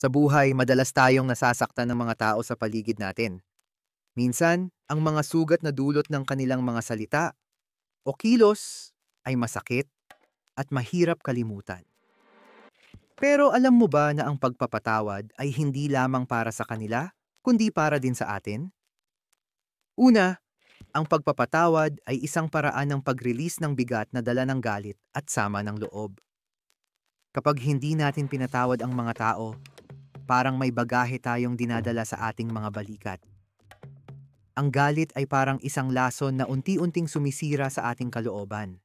Sa buhay, madalas tayong nasasaktan ng mga tao sa paligid natin. Minsan, ang mga sugat na dulot ng kanilang mga salita o kilos ay masakit at mahirap kalimutan. Pero alam mo ba na ang pagpapatawad ay hindi lamang para sa kanila, kundi para din sa atin? Una, ang pagpapatawad ay isang paraan ng pag-release ng bigat na dala ng galit at sama ng loob. Kapag hindi natin pinatawad ang mga tao, parang may bagahe tayong dinadala sa ating mga balikat. Ang galit ay parang isang lason na unti-unting sumisira sa ating kalooban.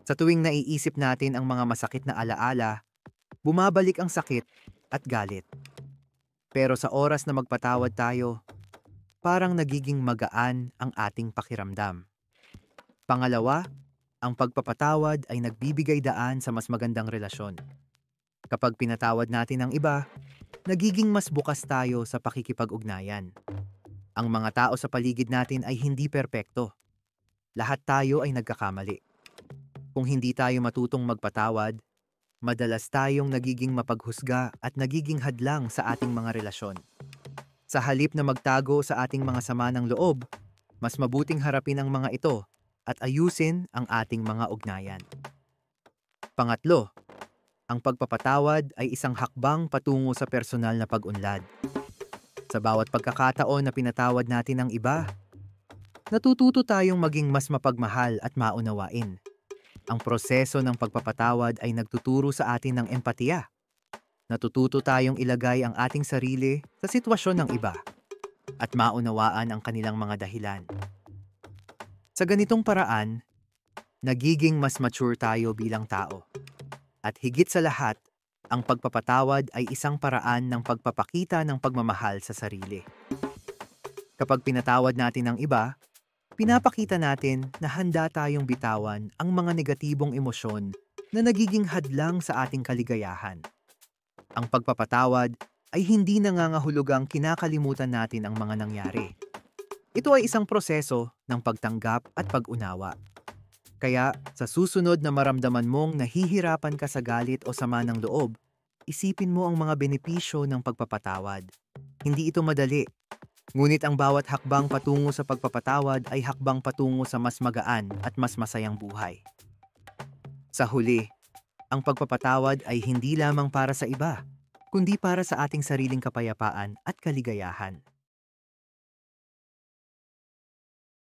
Sa tuwing naiisip natin ang mga masakit na alaala, bumabalik ang sakit at galit. Pero sa oras na magpatawad tayo, parang nagiging magaan ang ating pakiramdam. Pangalawa, ang pagpapatawad ay nagbibigay daan sa mas magandang relasyon. Kapag pinatawad natin ang iba, nagiging mas bukas tayo sa pakikipag-ugnayan. Ang mga tao sa paligid natin ay hindi perpekto. Lahat tayo ay nagkakamali. Kung hindi tayo matutong magpatawad, madalas tayong nagiging mapaghusga at nagiging hadlang sa ating mga relasyon. Sa halip na magtago sa ating mga sama ng loob, mas mabuting harapin ang mga ito at ayusin ang ating mga ugnayan. Pangatlo, ang pagpapatawad ay isang hakbang patungo sa personal na pag-unlad. Sa bawat pagkakataon na pinatawad natin ang iba, natututo tayong maging mas mapagmahal at maunawain. Ang proseso ng pagpapatawad ay nagtuturo sa atin ng empatiya. Natututo tayong ilagay ang ating sarili sa sitwasyon ng iba at maunawaan ang kanilang mga dahilan. Sa ganitong paraan, nagiging mas mature tayo bilang tao. At higit sa lahat, ang pagpapatawad ay isang paraan ng pagpapakita ng pagmamahal sa sarili. Kapag pinatawad natin ang iba, pinapakita natin na handa tayong bitawan ang mga negatibong emosyon na nagiging hadlang sa ating kaligayahan. Ang pagpapatawad ay hindi nangangahulugang kinakalimutan natin ang mga nangyari. Ito ay isang proseso ng pagtanggap at pag-unawa. Kaya, sa susunod na maramdaman mong nahihirapan ka sa galit o sama ng loob, isipin mo ang mga benepisyo ng pagpapatawad. Hindi ito madali. Ngunit ang bawat hakbang patungo sa pagpapatawad ay hakbang patungo sa mas magaan at mas masayang buhay. Sa huli, ang pagpapatawad ay hindi lamang para sa iba, kundi para sa ating sariling kapayapaan at kaligayahan.